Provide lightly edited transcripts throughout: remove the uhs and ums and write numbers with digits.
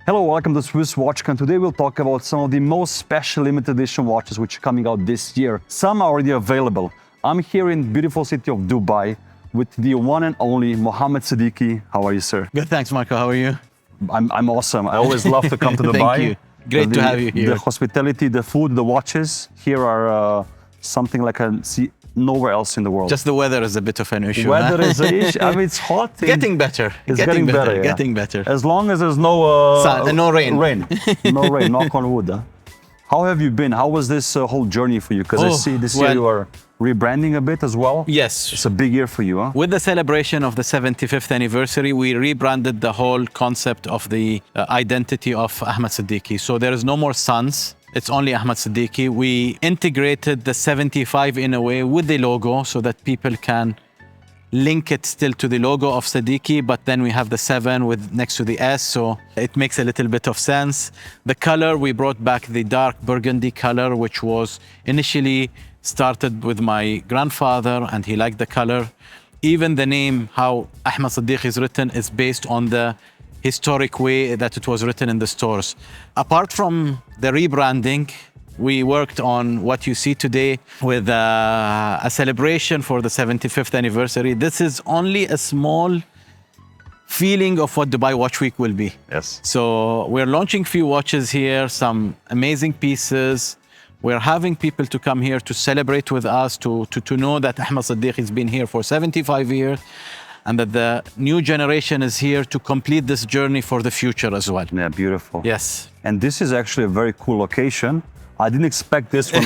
Hello, welcome to Swiss WatchCon. Today we'll talk about some of the most special limited edition watches which are coming out this year. Some are already available. I'm here in beautiful city of Dubai with the one and only Ahmed Seddiqi. How are you, sir? Good, thanks, Marco. How are you? I'm awesome. I always love to come to Dubai. Thank you. Great to have you here. The hospitality, the food, the watches here are something like I see nowhere else in the world. Just the weather is a bit of an issue. Weather is an issue. I mean, it's hot. Getting better. It's getting better. Yeah. Getting better. As long as there's no sun, no rain. No rain. Knock on wood. Huh? How have you been? How was this whole journey for you? Because I see this year you are rebranding a bit as well. Yes. It's a big year for you, huh? With the celebration of the 75th anniversary, we rebranded the whole concept of the identity of Ahmed Seddiqi. So there is no more sons. It's only Ahmed Seddiqi. We integrated the 75 in a way with the logo so that people can link it still to the logo of Seddiqi, but then we have the 7 with next to the S, so it makes a little bit of sense. The color, we brought back the dark burgundy color, which was initially started with my grandfather, and he liked the color. Even the name, how Ahmed Seddiqi is written, is based on the historic way that it was written in the stores. Apart from the rebranding, we worked on what you see today with a celebration for the 75th anniversary. This is only a small feeling of what Dubai Watch Week will be. Yes. So we're launching few watches here, some amazing pieces. We're having people to come here to celebrate with us, to know that Ahmed Seddiqi has been here for 75 years. And that the new generation is here to complete this journey for the future as well. Yeah, beautiful. Yes. And this is actually a very cool location. I didn't expect this when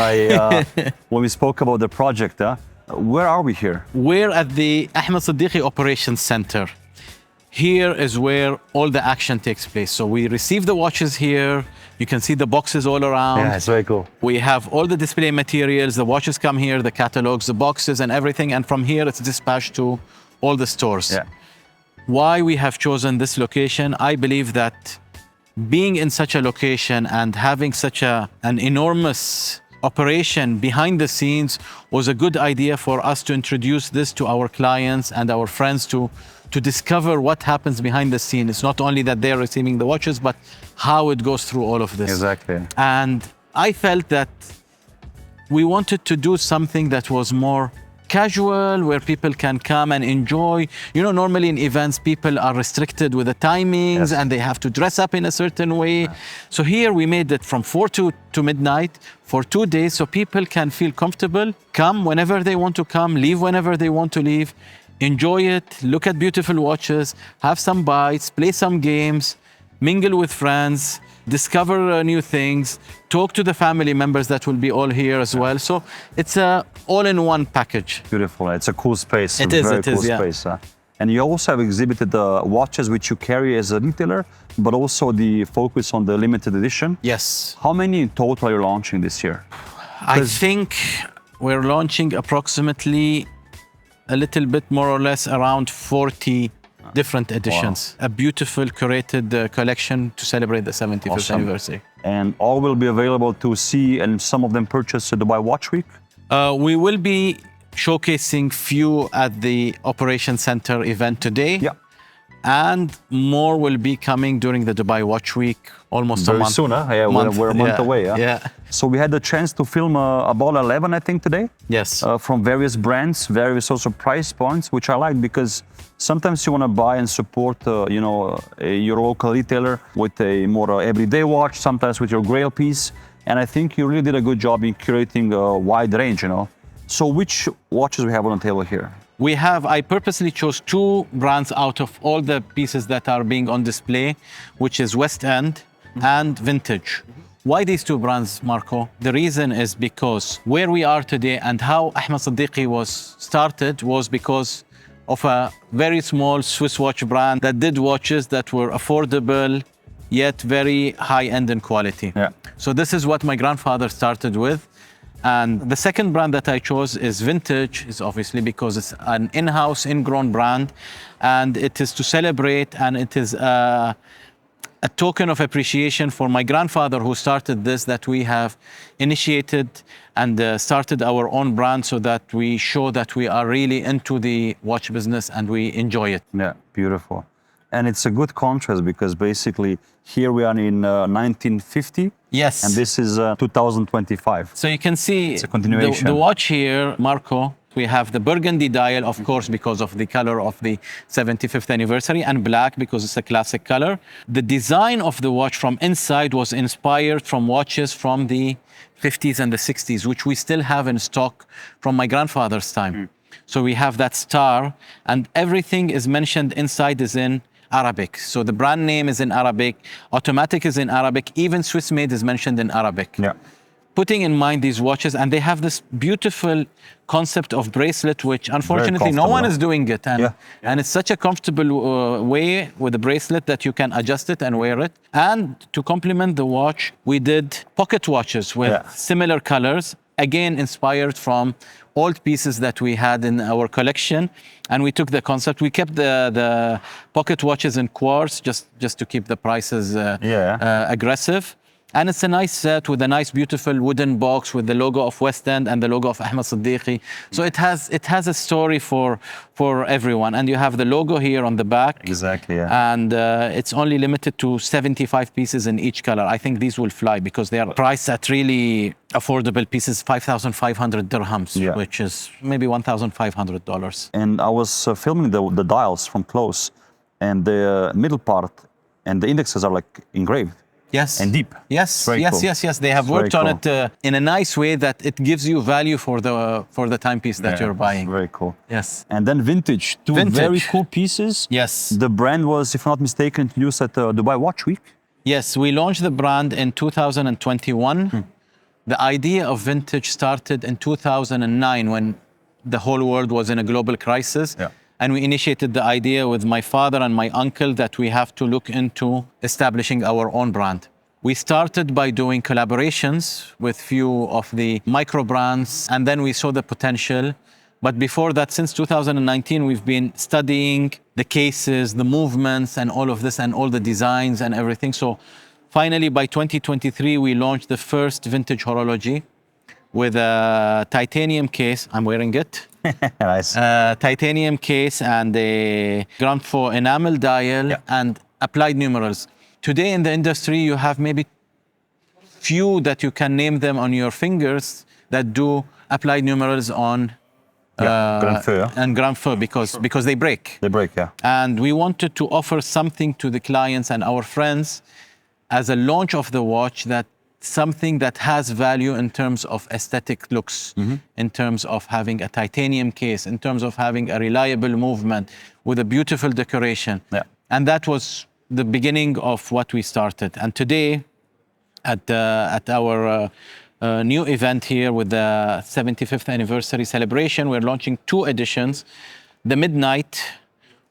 when we spoke about the project. Where are we here? We're at the Ahmed Seddiqi Operations Center. Here is where all the action takes place. So we receive the watches here. You can see the boxes all around. Yeah, it's very cool. We have all the display materials. The watches come here, the catalogs, the boxes and everything. And from here, it's dispatched to all the stores. Yeah. Why we have chosen this location, I believe that being in such a location and having such an enormous operation behind the scenes was a good idea for us to introduce this to our clients and our friends to discover what happens behind the scene. It's not only that they're receiving the watches, but how it goes through all of this. Exactly. And I felt that we wanted to do something that was more casual, where people can come and enjoy. You know, normally in events, people are restricted with the timings and they have to dress up in a certain way. Yeah. So here we made it from 4 to midnight for 2 days, so people can feel comfortable, come whenever they want to come, leave whenever they want to leave, enjoy it, look at beautiful watches, have some bites, play some games, mingle with friends, discover new things, talk to the family members that will be all here as well. So it's a all-in-one package. Beautiful. It's a cool space. It is, very it is, cool yeah. Space. And you also have exhibited the watches which you carry as a retailer, but also the focus on the limited edition. Yes. How many in total are you launching this year? I think we're launching approximately a little bit more or less around 40 different editions. Wow. A beautiful curated collection to celebrate the 75th anniversary. And all will be available to see, and some of them purchase at Dubai Watch Week? We will be showcasing few at the Operation Center event today. Yeah. And more will be coming during the Dubai Watch Week, almost very a month. Soon, huh? Yeah, we're a month away. Yeah. So we had the chance to film about 11, I think, today. Yes. From various brands, various also price points, which I like because sometimes you want to buy and support, your local retailer with a more everyday watch, sometimes with your grail piece. And I think you really did a good job in curating a wide range, So which watches we have on the table here? I purposely chose 2 brands out of all the pieces that are being on display, which is West End and Vyntage. Why these 2 brands, Marco? The reason is because where we are today and how Ahmed Seddiqi was started was because of a very small Swiss watch brand that did watches that were affordable, yet very high-end in quality. Yeah. So this is what my grandfather started with. And the second brand that I chose is Vyntage, is obviously because it's an in-house, ingrown brand, and it is to celebrate, and it is a token of appreciation for my grandfather who started this, that we have initiated and started our own brand so that we show that we are really into the watch business and we enjoy it. Yeah, beautiful. And it's a good contrast because basically here we are in 1950. Yes. And this is 2025. So you can see It's a continuation. the watch here, Marco. We have the burgundy dial, of course, because of the color of the 75th anniversary, and black because it's a classic color. The design of the watch from inside was inspired from watches from the 50s and the 60s, which we still have in stock from my grandfather's time. So we have that star, and everything is mentioned inside is in Arabic. So the brand name is in Arabic, automatic is in Arabic, even Swiss made is mentioned in Arabic. Yeah. Putting in mind these watches, and they have this beautiful concept of bracelet, which unfortunately no one is doing it. And it's such a comfortable way with the bracelet that you can adjust it and wear it. And to complement the watch, we did pocket watches with similar colors, again inspired from old pieces that we had in our collection. And we took the concept, we kept the pocket watches in quartz just to keep the prices aggressive. And it's a nice set with a nice, beautiful wooden box with the logo of West End and the logo of Ahmed Seddiqi. So it has a story for everyone. And you have the logo here on the back. Exactly, yeah. And it's only limited to 75 pieces in each color. I think these will fly because they are priced at really affordable pieces, 5,500 dirhams, which is maybe $1,500. And I was filming the dials from close, and the middle part and the indexes are like engraved. Yes. And deep. Yes, Very cool. yes. They have worked on it in a nice way that it gives you value for the timepiece that you're buying. Very cool. Yes. And then vintage, two very cool pieces. Yes. The brand was, if I'm not mistaken, introduced at Dubai Watch Week. Yes, we launched the brand in 2021. The idea of vintage started in 2009 when the whole world was in a global crisis. Yeah. And we initiated the idea with my father and my uncle that we have to look into establishing our own brand. We started by doing collaborations with few of the micro brands, and then we saw the potential. But before that, since 2019, we've been studying the cases, the movements, and all of this, and all the designs and everything. So finally, by 2023, we launched the first vintage horology with a titanium case. I'm wearing it. Nice. Titanium case and a Grand Faux enamel dial and applied numerals. Today in the industry, you have maybe few that you can name them on your fingers that do applied numerals on Grand Faux, and Grand Faux because they break. They break, yeah. And we wanted to offer something to the clients and our friends as a launch of the watch, that something that has value in terms of aesthetic looks, in terms of having a titanium case, in terms of having a reliable movement with a beautiful decoration. Yeah. And that was the beginning of what we started. And today, at our new event here with the 75th anniversary celebration, we're launching 2 editions. The Midnight,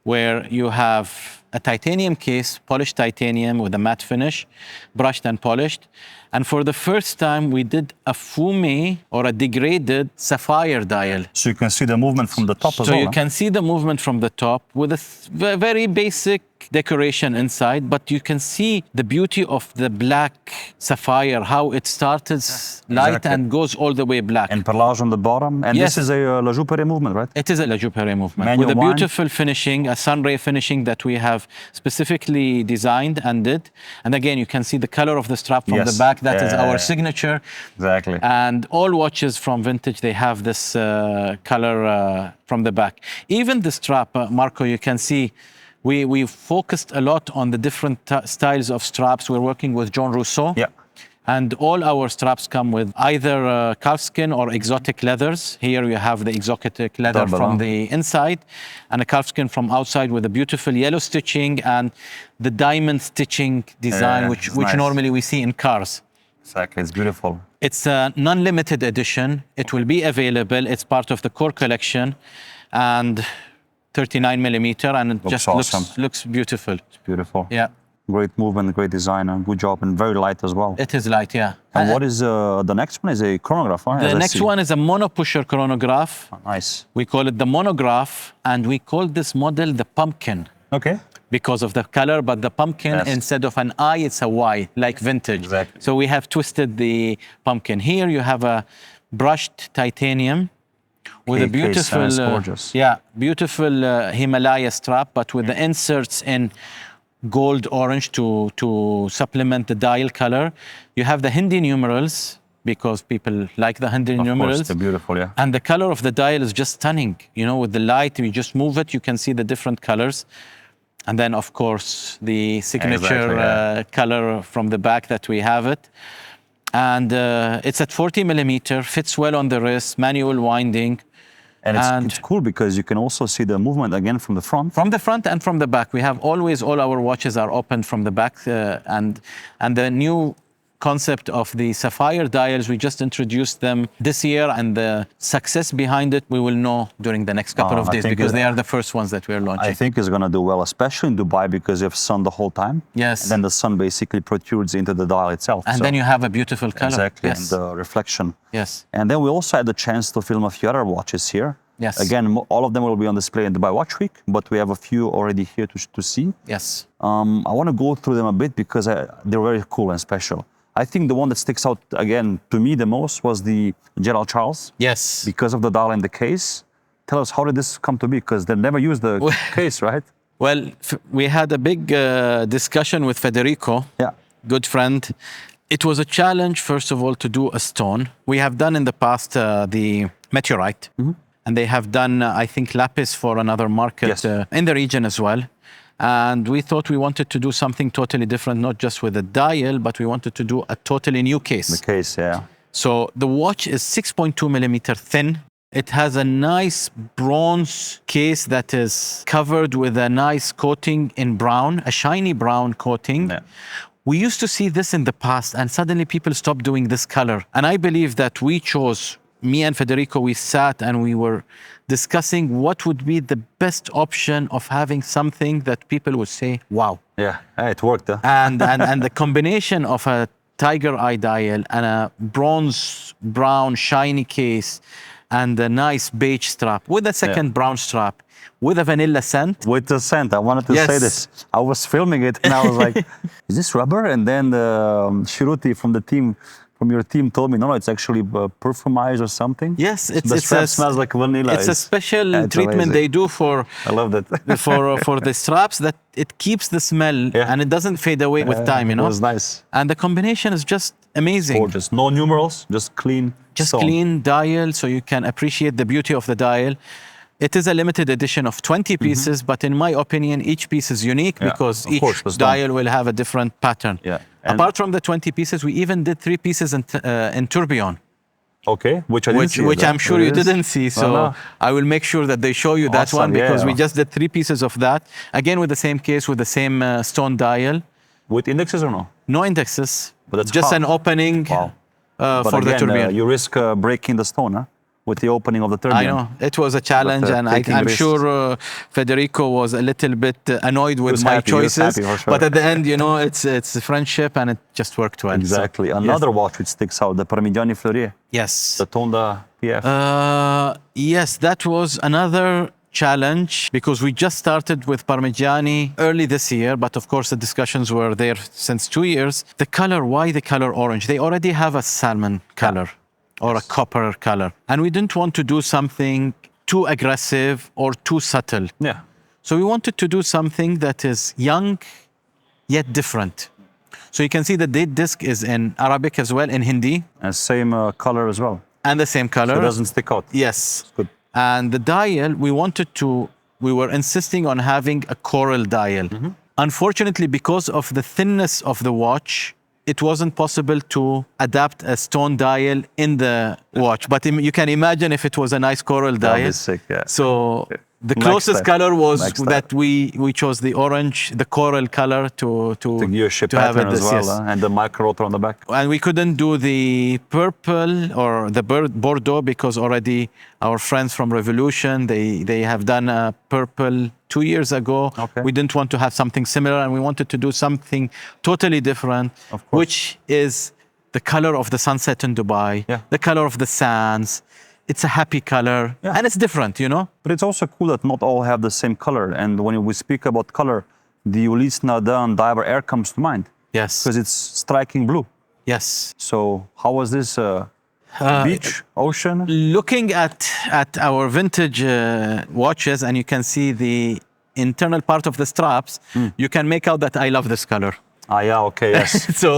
where you have a titanium case, polished titanium with a matte finish, brushed and polished. And for the first time, we did a fume or a degraded sapphire dial. So you can see the movement from the top as well. So you can see the movement from the top with a very basic decoration inside, but you can see the beauty of the black sapphire, how it started light and goes all the way black. And perlage on the bottom. And this is a La Joux-Perret movement, right? It is a La Joux-Perret movement. Manual with a wind. beautiful finishing, a sunray finishing that we have specifically designed and did. And again, you can see the color of the strap from the back. That is our signature. Exactly. And all watches from Vintage, they have this color from the back. Even the strap, Marco, you can see, we focused a lot on the different styles of straps. We're working with John Rousseau. Yeah. And all our straps come with either calfskin or exotic leathers. Here you have the exotic leather from the inside and a calfskin from outside with a beautiful yellow stitching and the diamond stitching design, which normally we see in cars. Exactly, it's beautiful. It's a non-limited edition. It will be available. It's part of the core collection and 39 millimeter, and it just looks beautiful. It's beautiful. Yeah. Great movement, great design, and good job, and very light as well. It is light, yeah. And what is the next one? Is a chronograph, right? The next one is a mono-pusher chronograph. Oh, nice. We call it the Monograph, and we call this model the pumpkin. Okay. Because of the color, but the pumpkin, instead of an I, it's a Y, like Vintage. Exactly. So we have twisted the pumpkin. Here you have a brushed titanium with a Case, beautiful, it's gorgeous. beautiful Himalaya strap, but with the inserts in gold orange to supplement the dial color. You have the Hindi numerals because people like the Hindi numerals. Of course, they're beautiful, yeah. And the color of the dial is just stunning. You know, with the light, you just move it, you can see the different colors. And then, of course, the signature color from the back that we have it. And it's at 40 millimeter, fits well on the wrist, manual winding. And it's cool because you can also see the movement again from the front. From the front and from the back. We have always, all our watches are opened from the back. And the new concept of the sapphire dials, we just introduced them this year, and the success behind it we will know during the next couple of days, because they are the first ones that we're launching. I think it's going to do well, especially in Dubai, because you have sun the whole time. Yes. And then the sun basically protrudes into the dial itself. And then you have a beautiful color. Exactly, Yes. and the reflection. Yes. And then we also had the chance to film a few other watches here. Yes. Again, all of them will be on display in Dubai Watch Week, but we have a few already here to see. Yes. I want to go through them a bit because they're very cool and special. I think the one that sticks out again to me the most was the Gerald Charles. Yes. Because of the dial and the case. Tell us, how did this come to be? Because they never used the case, right? Well, we had a big discussion with Federico, good friend. It was a challenge, first of all, to do a stone. We have done in the past the meteorite, and they have done, I think, lapis for another market in the region as well. And we thought we wanted to do something totally different, not just with a dial, but we wanted to do a totally new case. The case, yeah. So the watch is 6.2 millimeter thin. It has a nice bronze case that is covered with a nice coating in brown, a shiny brown coating. Yeah. We used to see this in the past, and suddenly people stopped doing this color. And I believe that we chose, me and Federico, we sat and we were discussing what would be the best option of having something that people would say, wow. Yeah, it worked. And the combination of a tiger eye dial and a bronze brown shiny case and a nice beige strap with a second brown strap with a vanilla scent. With the scent, I wanted to say this. I was filming it and I was like, is this rubber? And then Shruti from your team told me, no, it's actually perfumized or something. Yes, the strap smells like vanilla. It's a special treatment they do for. I love that. for the straps, that it keeps the smell and it doesn't fade away with time. You know, it was nice. And the combination is just amazing. Gorgeous. No numerals, just clean. Just stone. clean dial, so you can appreciate the beauty of the dial. It is a limited edition of 20 pieces, but in my opinion, each piece is unique because each dial will have a different pattern. Yeah. Apart from the 20 pieces, we even did 3 pieces in tourbillon. Okay, which I didn't see. Which I'm sure you didn't see. So I will make sure that they show you that one, because we just did 3 pieces of that. Again, with the same case, with the same stone dial. With indexes or no? No indexes. But that's just an opening for the tourbillon. You risk breaking the stone, huh? With the opening of the tourbillon. I know. It was a challenge, and I'm sure Federico was a little bit annoyed with my choices. But at the end, you know, it's friendship, and it just worked well. Exactly. So, another watch which sticks out, the Parmigiani Fleurier. Yes. The Tonda PF. Yes, that was another challenge, because we just started with Parmigiani early this year, but of course the discussions were there since 2 years. The color, why the color orange? They already have a salmon color. Or a copper color. And we didn't want to do something too aggressive or too subtle. Yeah. So we wanted to do something that is young, yet different. So you can see the date disc is in Arabic as well, in Hindi. And same color as well. And the same color. So it doesn't stick out. Yes. That's good. And the dial, we were insisting on having a coral dial. Unfortunately, because of the thinness of the watch, it wasn't possible to adapt a stone dial in the watch. But you can imagine if it was a nice coral dial. That is sick, yeah. So the closest color was that we chose the orange, the coral color to give you a shape pattern as well, and the micro rotor on the back. And we couldn't do the purple or the Bordeaux, because already our friends from Revolution, they have done a purple 2 years ago. We didn't want to have something similar, and we wanted to do something totally different, which is the color of the sunset in Dubai, the color of the sands. It's a happy color, and it's different, you know? But it's also cool that not all have the same color. And when we speak about color, the Ulysse Nardin Diver Air comes to mind. Yes. Because it's striking blue. Yes. So how was this Beach, ocean? Looking at our vintage watches, and you can see the internal part of the straps, you can make out that I love this color. Ah, yeah, okay, yes. So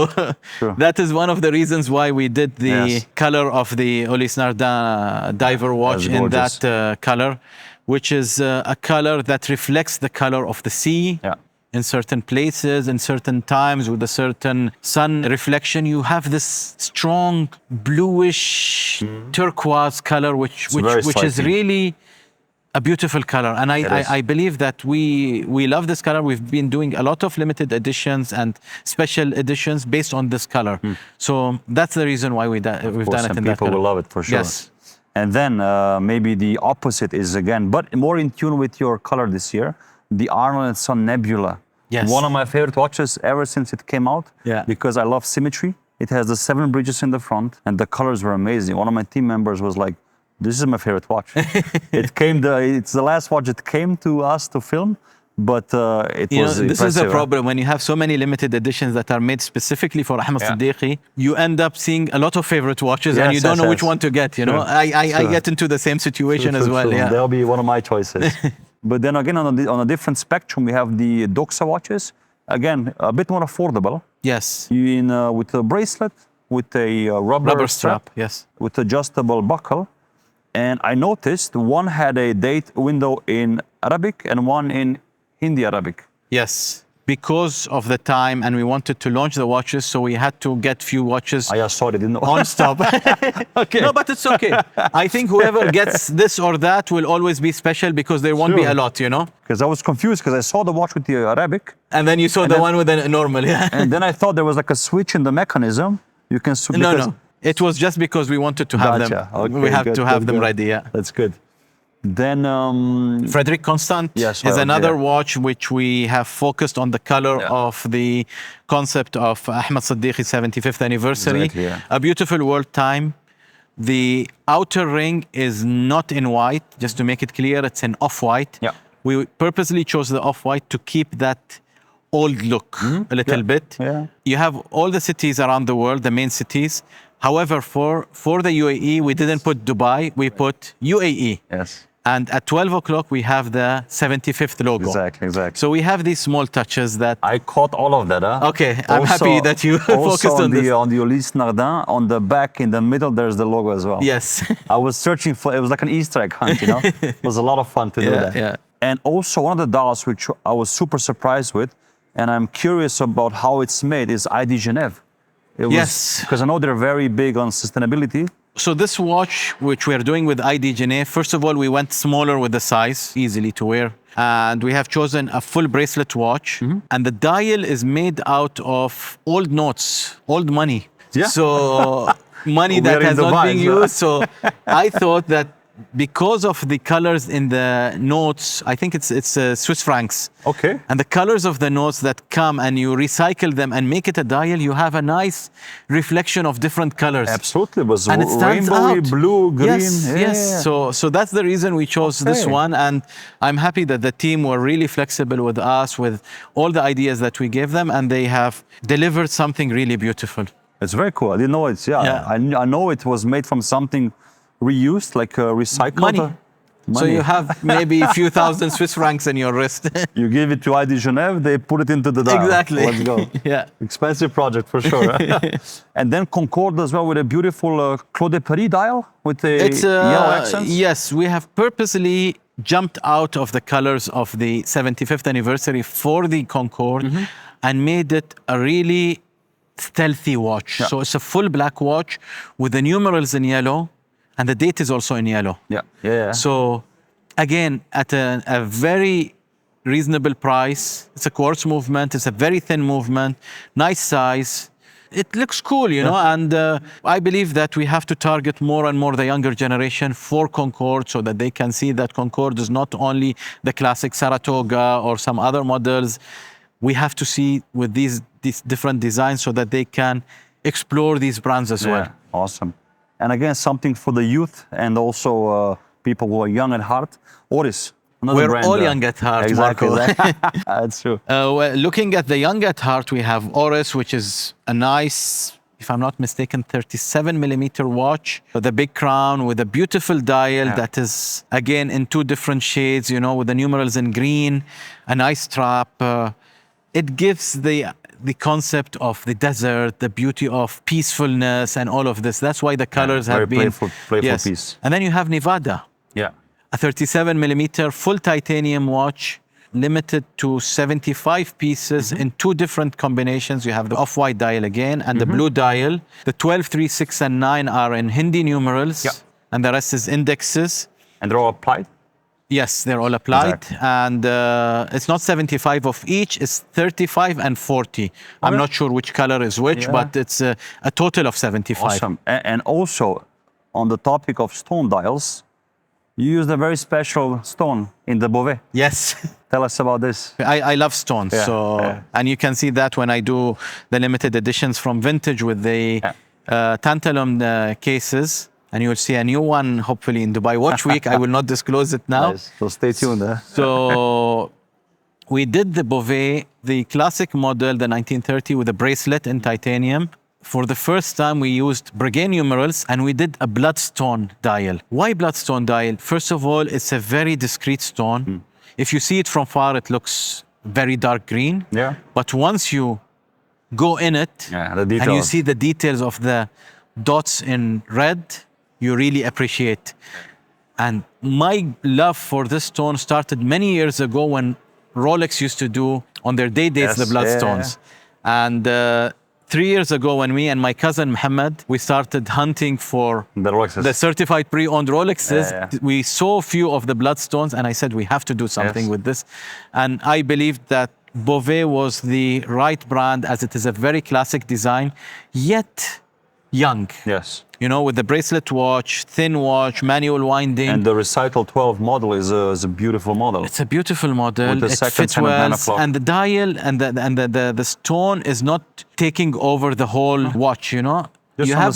Sure. that is one of the reasons why we did the Yes. color of the Ulysse Nardin diver watch That's in gorgeous. that color, which is a color that reflects the color of the sea. Yeah. In certain places, in certain times, with a certain sun reflection, you have this strong bluish turquoise color, which very is striking. really a beautiful color. And It is. I believe that we love this color. We've been doing a lot of limited editions and special editions based on this color. So that's the reason why we've done it in that People color. will love it for sure. Yes. And then maybe the opposite is again, but more in tune with your color this year, the Arnold Son Nebula. Yes. One of my favorite watches ever since it came out. Yeah. Because I love symmetry. It has the 7 bridges in the front, and the colors were amazing. One of my team members was like, "This is my favorite watch." It's the last watch that came to us to film, but it You know, was this is impressive, the problem when you have so many limited editions that are made specifically for Ahmed Yeah. Seddiqi. You end up seeing a lot of favorite watches, and Yes, you don't yes, know which yes. one to get. You know, Sure, I sure. get into the same situation as well. Yeah. That'll be one of my choices. But then again, on a different spectrum, we have the Doxa watches. Again, a bit more affordable. Yes. With a bracelet, with a rubber Strap. Yes. with adjustable buckle. And I noticed one had a date window in Arabic and one in Hindi Arabic. Yes. Because of the time, and we wanted to launch the watches, so we had to get few watches I saw it, didn't know. on stop. Okay. No, but it's okay. I think whoever gets this or that will always be special because there won't be Sure. a lot, you know. Because I was confused because I saw the watch with the Arabic, And then you saw the then- one with a normal, yeah. and then I thought there was like a switch in the mechanism. You can switch. No. It was just because we wanted to have them. Gotcha. Okay, we have good, to have good, them good. ready, yeah. That's good. Then Frédérique Constant Yes, is well, another yeah. watch which we have focused on the color Yeah. of the concept of Ahmed Seddiqi's 75th anniversary. Exactly, yeah. A beautiful world time. The outer ring is not in white, just to make it clear, it's in off-white. Yeah. We purposely chose the off-white to keep that old look a little Yeah. bit. Yeah. You have all the cities around the world, the main cities. However, for the UAE, we didn't put Dubai, we put UAE. yes, And at 12 o'clock, we have the 75th logo. exactly. So we have these small touches that, I caught all of that. Huh? okay, I'm happy that you focused also on this. on the Ulysse Nardin, on the back in the middle, there's the logo as well. Yes. I was searching for, it was like an Easter egg hunt, you know? It was a lot of fun to do Yeah, that. yeah. And also one of the dials which I was super surprised with, and I'm curious about how it's made, is ID Genève. It was, Yes. Because I know they're very big on sustainability. So this watch, which we are doing with ID Genève, first of all, we went smaller with the size, easily to wear. And we have chosen a full bracelet watch. And the dial is made out of old notes, old money. Yeah. So money We that are in has not Dubai, been so- used. So I thought that because of the colors in the notes, I think it's Swiss francs. Okay. And the colors of the notes that come and you recycle them and make it a dial, you have a nice reflection of different colors. Absolutely. It was And it stands rainbowy, out. blue, green. Yes, Yeah, yes. yeah. So that's the reason we chose this Okay. one, and I'm happy that the team were really flexible with us with all the ideas that we gave them, and they have delivered something really beautiful. It's very cool. I didn't know it's, Yeah. I know it was made from something reused, like recycled. Money. So you have maybe a few thousand Swiss francs in your wrist. You give it to ID Genève, they put it into the dial. Exactly. Let's go. Yeah. Expensive project for sure. And then Concorde as well with a beautiful Claude de Paris dial with the It's yellow accents. yes, we have purposely jumped out of the colors of the 75th anniversary for the Concorde and made it a really stealthy watch. Yeah. So it's a full black watch with the numerals in yellow, and the date is also in yellow. Yeah, yeah, yeah. So again, at a very reasonable price. It's a quartz movement. It's a very thin movement, nice size. It looks cool, you know, and I believe that we have to target more and more the younger generation for Concorde so that they can see that Concorde is not only the classic Saratoga or some other models. We have to see with these different designs so that they can explore these brands as well. Awesome. And again, something for the youth and also people who are young at heart. Oris. We're brand, all young at heart, exactly, Marco. That's true. Well, looking at the young at heart, we have Oris, which is a nice if I'm not mistaken, 37 millimeter watch with a big crown, with a beautiful dial that is, again, in two different shades, you know, with the numerals in green, a nice strap. It gives the concept of the desert, the beauty of peacefulness and all of this. That's why the colors have been... playful piece. And then you have Nivada. Yeah. A 37 millimeter full titanium watch, limited to 75 pieces in two different combinations. You have the off-white dial again and the blue dial. The 12, 3, 6, and 9 are in Hindi numerals, and the rest is indexes. And they're all applied? Yes, they're all applied. Exactly. And it's not 75 of each, it's 35 and 40. I'm not sure which color is which, but it's a total of 75. Awesome. And also, on the topic of stone dials, you used a very special stone in the Bovet. Yes. Tell us about this. I love stones. And you can see that when I do the limited editions from Vyntage with the tantalum cases. And you will see a new one, hopefully, in Dubai Watch Week. I will not disclose it now. Nice. So stay tuned. So we did the Bovet, the classic model, the 1930, with a bracelet in titanium. For the first time, we used Breguet numerals, and we did a bloodstone dial. Why bloodstone dial? First of all, it's a very discreet stone. If you see it from far, it looks very dark green. Yeah. But once you go in it, and you see the details of the dots in red, you really appreciate. And my love for this stone started many years ago when Rolex used to do on their days the bloodstones. And 3 years ago, when me and my cousin Mohammed, we started hunting for the certified pre-owned Rolexes, we saw a few of the bloodstones, and I said, we have to do something with this. And I believed that Bovet was the right brand, as it is a very classic design, yet young. Yes. You know, with the bracelet watch, thin watch, manual winding. And the Recital 12 model is a beautiful model. It's a beautiful model. With the it second fits well, and the dial and the stone is not taking over the whole watch. You know, just you have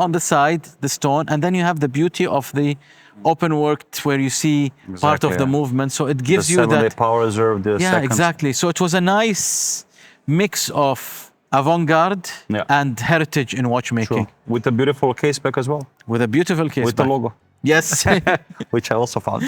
on the side the stone, and then you have the beauty of the open work where you see part of the movement. So it gives you that 7-day power reserve. Exactly. So it was a nice mix of avant-garde and heritage in watchmaking. True. With a beautiful case back as well. With a beautiful case with the logo. Yes. Which I also found.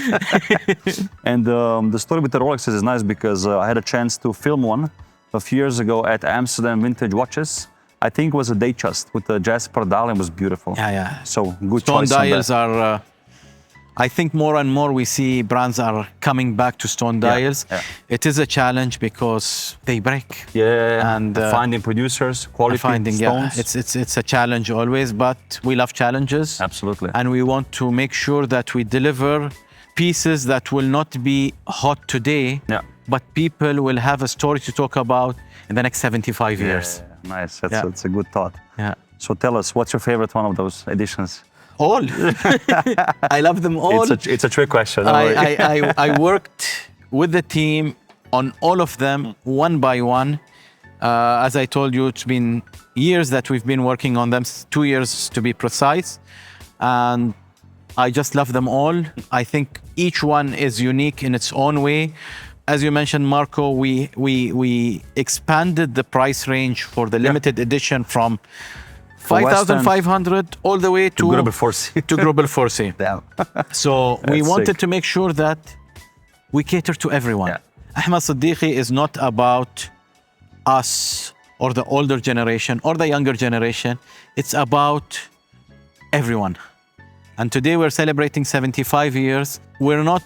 And the story with the Rolexes is nice because I had a chance to film one a few years ago at Amsterdam Vintage Watches. I think it was a Datejust with the Jasper dial, and it was beautiful. So good stone choice. Stone dials are... I think more and more we see brands are coming back to stone dials. It is a challenge because they break. And finding producers, quality stones. It's a challenge always, but we love challenges. Absolutely. And we want to make sure that we deliver pieces that will not be hot today, but people will have a story to talk about in the next 75 years. Nice. That's a good thought. So tell us, what's your favorite one of those editions? All. I love them all. It's a trick question. I worked with the team on all of them, one by one. As I told you, it's been years that we've been working on them, 2 years to be precise. And I just love them all. I think each one is unique in its own way. As you mentioned, Marco, we expanded the price range for the limited edition from 5,500 all the way to Global Force. To Global Force. So we wanted to make sure that we cater to everyone. Ahmed Seddiqi is not about us or the older generation or the younger generation. It's about everyone. And today we're celebrating 75 years. We're not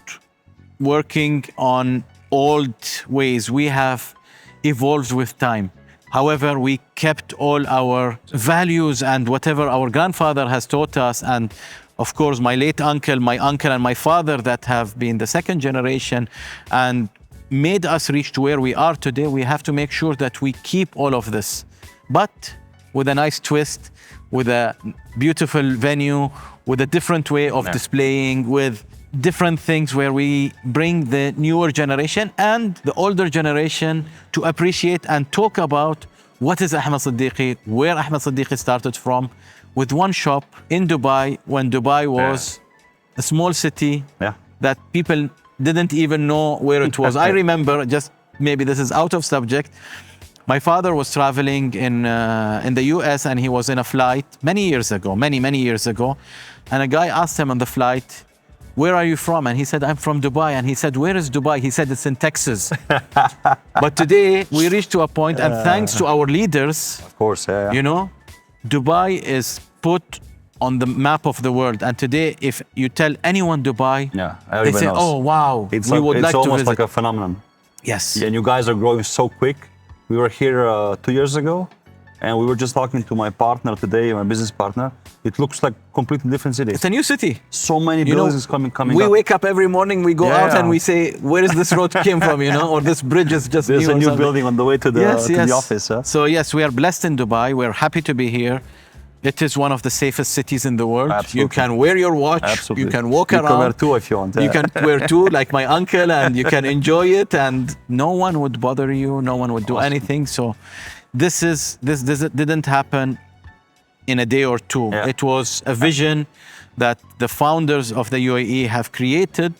working on old ways. We have evolved with time. However, we kept all our values and whatever our grandfather has taught us. And of course, my late uncle, and my father that have been the second generation and made us reach to where we are today, we have to make sure that we keep all of this. But with a nice twist, with a beautiful venue, with a different way of displaying, with different things where we bring the newer generation and the older generation to appreciate and talk about what is Ahmed Seddiqi, where Ahmed Seddiqi started from, with one shop in Dubai when Dubai was a small city that people didn't even know where it was. I remember, just maybe this is out of subject, My father was traveling in the US, and he was in a flight many years ago, many years ago. And a guy asked him on the flight, "Where are you from?" And he said, "I'm from Dubai." And he said, "Where is Dubai?" He said, "It's in Texas." But today we reached to a point, and thanks to our leaders, Of course, yeah. you know, Dubai is put on the map of the world. And today, if you tell anyone Dubai, Yeah, they everyone say, knows. "Oh, wow, It's we like, would it's like to almost visit." like a phenomenon. Yes. Yeah, and you guys are growing so quick. We were here 2 years ago, and we were just talking to my partner today, my business partner. It looks like completely different city. It's a new city. So many You know, buildings coming we up. wake up every morning, we go Yeah. out and we say, "Where is this road came from?" You know, or this bridge is just There's new a or new something. building on the way to the, Yes, to yes. the office. Huh? So yes, we are blessed in Dubai. We're happy to be here. It is one of the safest cities in the world. Absolutely. You can wear your watch. Absolutely. You can walk You around. can wear two if you want. You yeah. can wear two, like my uncle, and you can enjoy it, and no one would bother you. No one would do anything. So, this didn't happen in a day or two. Yeah. It was a vision that the founders of the UAE have created.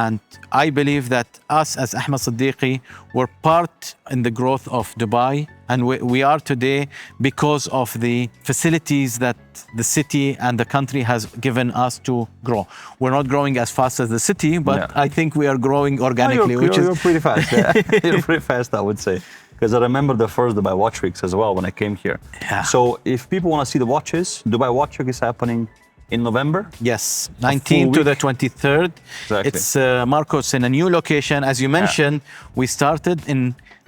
And I believe that us as Ahmed Seddiqi were part in the growth of Dubai. And we are today because of the facilities that the city and the country has given us to grow. We're not growing as fast as the city, but Yeah. I think we are growing Oh, organically, you're pretty fast. Yeah. You're pretty fast, I would say. Because I remember the first Dubai Watch Weeks as well when I came here. Yeah. So if people want to see the watches, Dubai Watch Week is happening in November. Yes, 19th to the 23rd. Exactly. It's Marcos in a new location. As you mentioned, we started in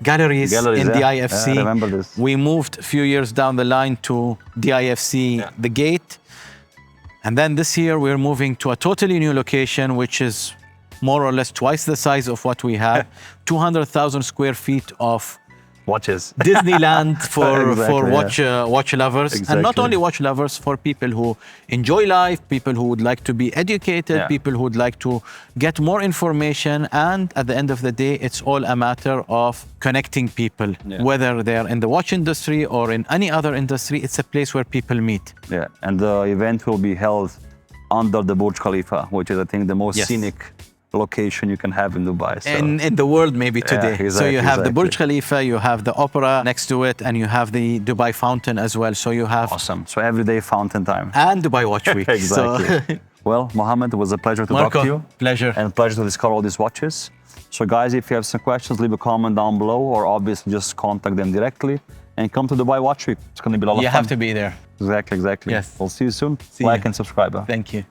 galleries in the yeah. IFC. Yeah, I remember this. We moved a few years down the line to the IFC, Yeah. the gate. And then this year we're moving to a totally new location, which is more or less twice the size of what we have. 200,000 square feet of Watches. Disneyland for Exactly, watch lovers, and not Exactly. only watch lovers, for people who enjoy life, people who would like to be educated, Yeah. people who would like to get more information, and at the end of the day, it's all a matter of connecting people, Yeah. whether they're in the watch industry or in any other industry. It's a place where people meet. Yeah, and the event will be held under the Burj Khalifa, which is, I think, the most Yes. scenic location you can have in Dubai. So. In the world, maybe today. So you have the Burj exactly. Khalifa, you have the opera next to it, and you have the Dubai fountain as well. So you have Awesome. So everyday fountain time. and Dubai Watch Week. Exactly. So, Well, Mohammed, it was a pleasure to Marco, talk to you. pleasure. And pleasure to discover all these watches. So guys, if you have some questions, leave a comment down below, or obviously just contact them directly and come to Dubai Watch Week. It's going to be a lot of You fun. have to be there. Exactly. Yes. We'll see you soon. See Like you. and subscribe. Thank you.